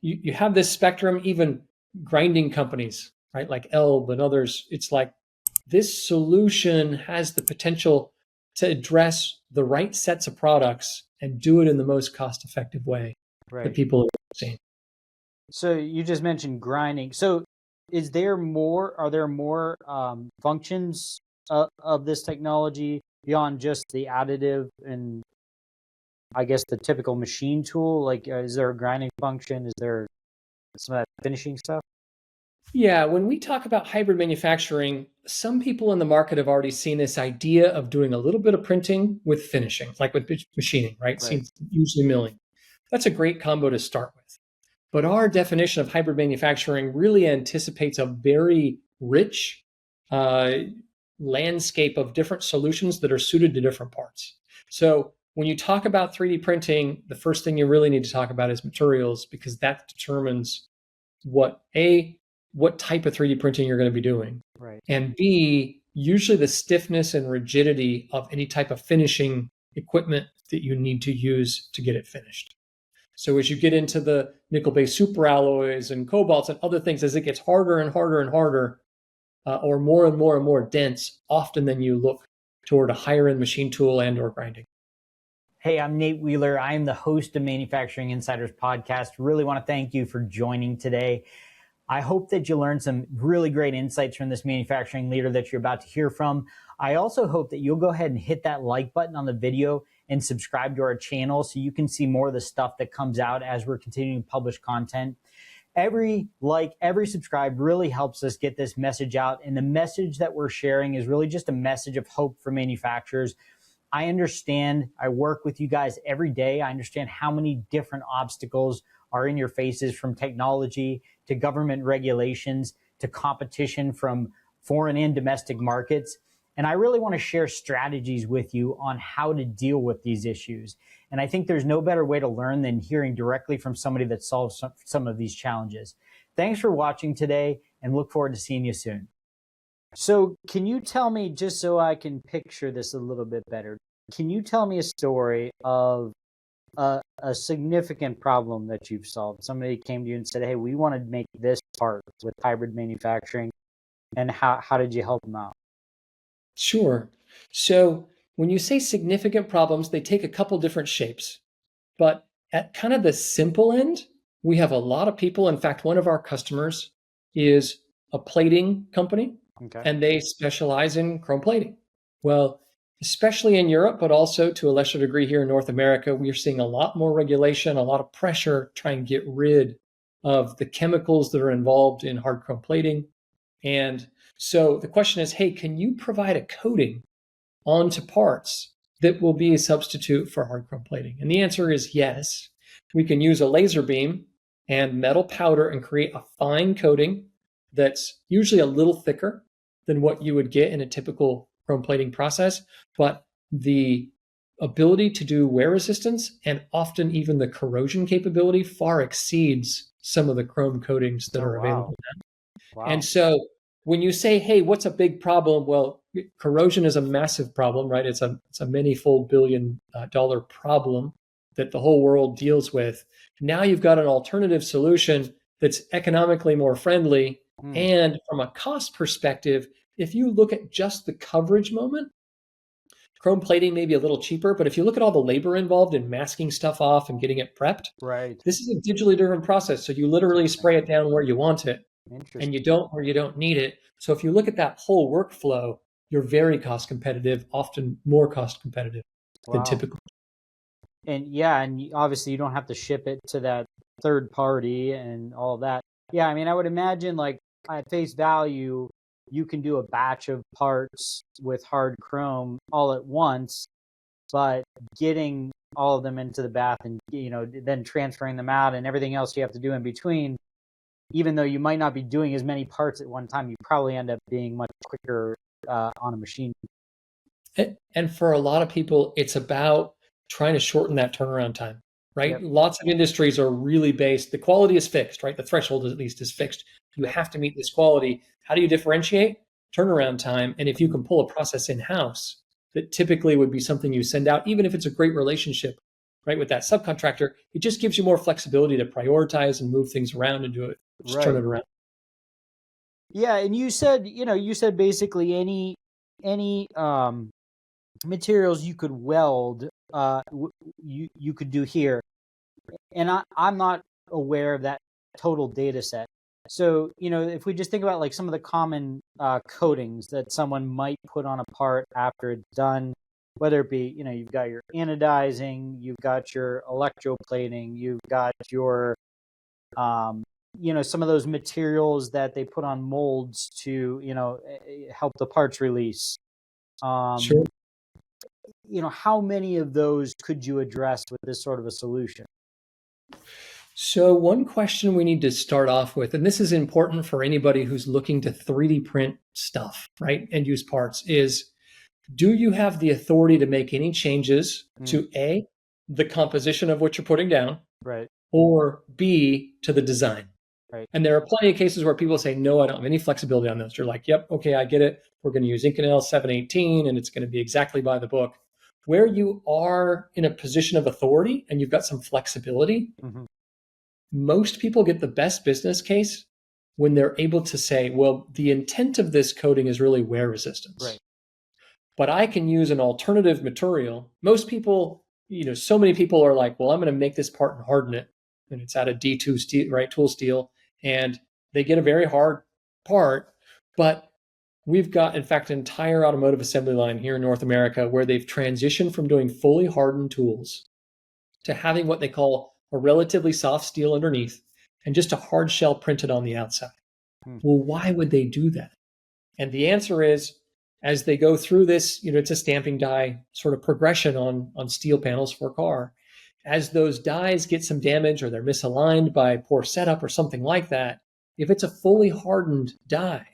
you have this spectrum, even grinding companies, right? Like Elb and others. It's like this solution has the potential to address the right sets of products and do it in the most cost-effective way that Right. people have seen. So you just mentioned grinding. So are there more functions of this technology beyond just the additive and I guess the typical machine tool? Like, is there a grinding function? Is there some of that finishing stuff? Yeah, when we talk about hybrid manufacturing, some people in the market have already seen this idea of doing a little bit of printing with finishing, like with machining, right? Right. Seems usually milling. That's a great combo to start with. But our definition of hybrid manufacturing really anticipates a very rich uh, landscape of different solutions that are suited to different parts. So when you talk about 3D printing, the first thing you really need to talk about is materials, because that determines what type of 3D printing you're going to be doing, Right. and B, usually the stiffness and rigidity of any type of finishing equipment that you need to use to get it finished. So as you get into the nickel-based superalloys and cobalts and other things, as it gets harder and harder and harder, or more and more and more dense, often then you look toward a higher-end machine tool and or grinding. Hey, I'm Nate Wheeler. I am the host of Manufacturing Insiders Podcast. Really want to thank you for joining today. I hope that you learned some really great insights from this manufacturing leader that you're about to hear from. I also hope that you'll go ahead and hit that like button on the video and subscribe to our channel so you can see more of the stuff that comes out as we're continuing to publish content. Every like, every subscribe really helps us get this message out. And the message that we're sharing is really just a message of hope for manufacturers. I understand, I work with you guys every day. I understand how many different obstacles are in your faces, from technology to government regulations to competition from foreign and domestic markets. And I really want to share strategies with you on how to deal with these issues. And I think there's no better way to learn than hearing directly from somebody that solves some of these challenges. Thanks for watching today, and look forward to seeing you soon. So can you tell me, just so I can picture this a little bit better, can you tell me a story of a significant problem that you've solved? Somebody came to you and said, hey, we want to make this part with hybrid manufacturing. And how did you help them out? Sure. So when you say significant problems, they take a couple different shapes. But at kind of the simple end, we have a lot of people. In fact, one of our customers is a plating company, Okay. and they specialize in chrome plating. Well, especially in Europe, but also to a lesser degree here in North America, we are seeing a lot more regulation, a lot of pressure trying to get rid of the chemicals that are involved in hard chrome plating. And so the question is, hey, can you provide a coating onto parts that will be a substitute for hard chrome plating? And the answer is yes. We can use a laser beam and metal powder and create a fine coating that's usually a little thicker than what you would get in a typical chrome plating process. But the ability to do wear resistance and often even the corrosion capability far exceeds some of the chrome coatings that are available now. Wow. And so when you say, hey, what's a big problem? Well, corrosion is a massive problem, right? It's a many-fold billion-dollar problem that the whole world deals with. Now you've got an alternative solution that's economically more friendly. And from a cost perspective, if you look at just the coverage moment, chrome plating may be a little cheaper, but if you look at all the labor involved in masking stuff off and getting it prepped, Right. this is a digitally driven process. So you literally spray it down where you want it, and you don't where you don't need it. So if you look at that whole workflow, you're very cost competitive, often more cost competitive than typical. And yeah, and obviously you don't have to ship it to that third party and all that. Yeah, I mean, I would imagine like at face value, you can do a batch of parts with hard chrome all at once, but getting all of them into the bath and, then transferring them out and everything else you have to do in between, even though you might not be doing as many parts at one time, you probably end up being much quicker on a machine. And for a lot of people, it's about trying to shorten that turnaround time, right? Yep. Lots of industries are really based, the quality is fixed, right? The threshold at least is fixed. You have to meet this quality. How do you differentiate? Turnaround time. And if you can pull a process in-house that typically would be something you send out, even if it's a great relationship right, with that subcontractor, it just gives you more flexibility to prioritize and move things around and do it, just turn it around. Yeah, and you said basically any materials you could weld, you could do here, and I'm not aware of that total data set. So if we just think about like some of the common coatings that someone might put on a part after it's done, whether it be you've got your anodizing, you've got your electroplating, you've got your some of those materials that they put on molds to help the parts release. Sure. How many of those could you address with this sort of a solution? So one question we need to start off with, and this is important for anybody who's looking to 3D print stuff, right, and use parts, is do you have the authority to make any changes to A, the composition of what you're putting down, right, or B, to the design? right. And there are plenty of cases where people say, no, I don't have any flexibility on those. You're like, yep, okay, I get it. We're going to use Inconel 718, and it's going to be exactly by the book. Where you are in a position of authority and you've got some flexibility, most people get the best business case when they're able to say, well, the intent of this coating is really wear resistance. Right. But I can use an alternative material. Most people, so many people are like, well, I'm going to make this part and harden it. And it's out of D2 steel, right, tool steel. And they get a very hard part. But we've got, in fact, an entire automotive assembly line here in North America where they've transitioned from doing fully hardened tools to having what they call a relatively soft steel underneath and just a hard shell printed on the outside. Well, why would they do that? And the answer is, as they go through this, it's a stamping die sort of progression on steel panels for a car. As those dies get some damage or they're misaligned by poor setup or something like that, if it's a fully hardened die,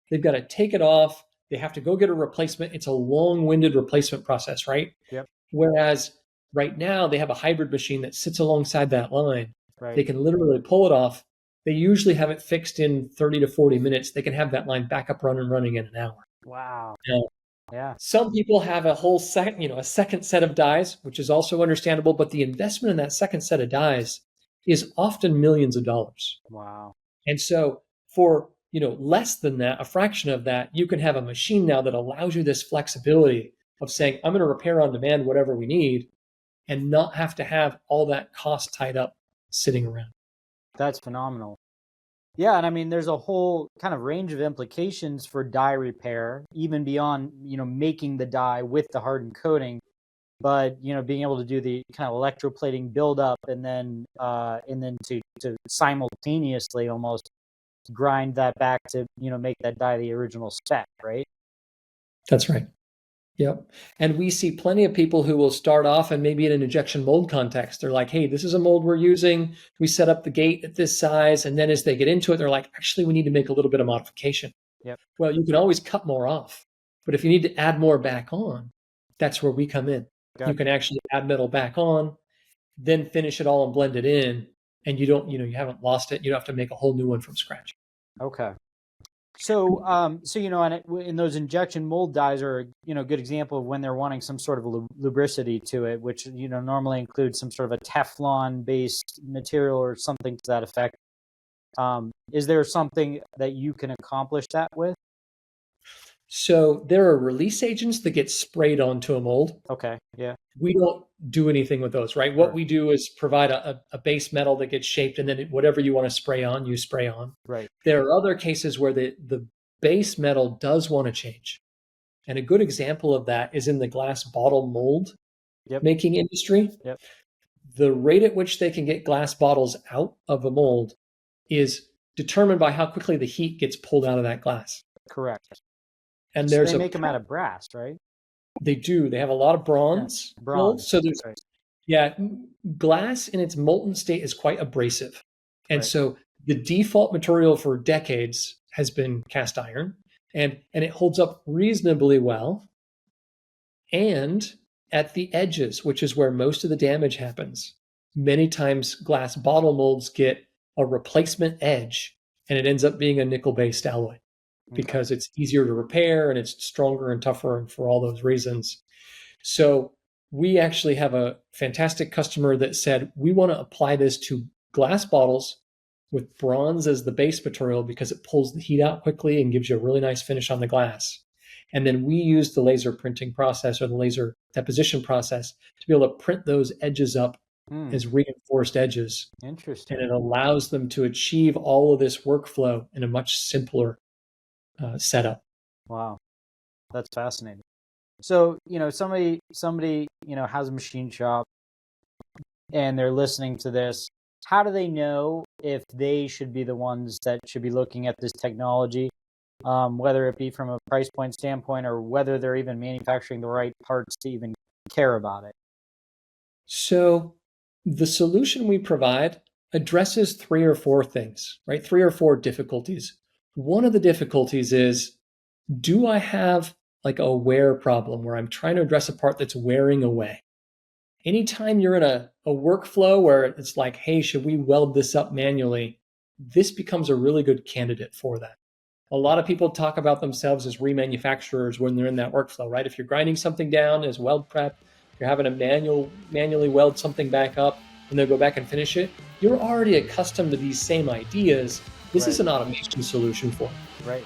they've got to take it off. They have to go get a replacement. It's a long-winded replacement process, right? Yep. Whereas right now they have a hybrid machine that sits alongside that line. Right. They can literally pull it off. They usually have it fixed in 30 to 40 minutes. They can have that line back up running in an hour. Wow. Now, yeah. Some people have a whole second, a second set of dies, which is also understandable, but the investment in that second set of dies is often millions of dollars. Wow. And so for, less than that, a fraction of that, you can have a machine now that allows you this flexibility of saying, I'm going to repair on demand whatever we need and not have to have all that cost tied up sitting around. That's phenomenal. Yeah, and I mean, there's a whole kind of range of implications for die repair, even beyond, making the die with the hardened coating, but, being able to do the kind of electroplating buildup and then to simultaneously almost grind that back to, make that die the original spec, right? That's right. Yep. And we see plenty of people who will start off and maybe in an injection mold context, they're like, hey, this is a mold we're using. We set up the gate at this size. And then as they get into it, they're like, actually, we need to make a little bit of modification. Yep. Well, you can always cut more off. But if you need to add more back on, that's where we come in. You can actually add metal back on, then finish it all and blend it in. And you don't, you haven't lost it. You don't have to make a whole new one from scratch. Okay. So, and in those injection mold dies are, a good example of when they're wanting some sort of lubricity to it, which, normally includes some sort of a Teflon-based material or something to that effect. Is there something that you can accomplish that with? So there are release agents that get sprayed onto a mold. Okay, yeah. We don't do anything with those, right? What we do is provide a base metal that gets shaped, and then whatever you want to spray on, you spray on. Right. There are other cases where the base metal does want to change. And a good example of that is in the glass bottle mold making industry. Yep. The rate at which they can get glass bottles out of a mold is determined by how quickly the heat gets pulled out of that glass. Correct. And so they make them out of brass, right? They do. They have a lot of bronze. Yeah, bronze. So there's, glass in its molten state is quite abrasive. And so the default material for decades has been cast iron, and it holds up reasonably well. And at the edges, which is where most of the damage happens, many times glass bottle molds get a replacement edge, and it ends up being a nickel-based alloy. Because it's easier to repair and it's stronger and tougher and for all those reasons. So We actually have a fantastic customer that said, we want to apply this to glass bottles with bronze as the base material because it pulls the heat out quickly and gives you a really nice finish on the glass. And then we use the laser printing process or the laser deposition process to be able to print those edges up as reinforced edges. Interesting. And it allows them to achieve all of this workflow in a much simpler setup. Wow. That's fascinating. So, somebody, has a machine shop and they're listening to this. How do they know if they should be the ones that should be looking at this technology, whether it be from a price point standpoint or whether they're even manufacturing the right parts to even care about it? So the solution we provide addresses 3 or 4 things, right? 3 or 4 difficulties. One of the difficulties is, do I have like a wear problem where I'm trying to address a part that's wearing away? Anytime you're in a workflow where it's like, hey, should we weld this up manually? This becomes a really good candidate for that. A lot of people talk about themselves as remanufacturers when they're in that workflow, right? If you're grinding something down as weld prep, you're having to manually weld something back up and then go back and finish it, you're already accustomed to these same ideas. This is an automation solution for it. Right.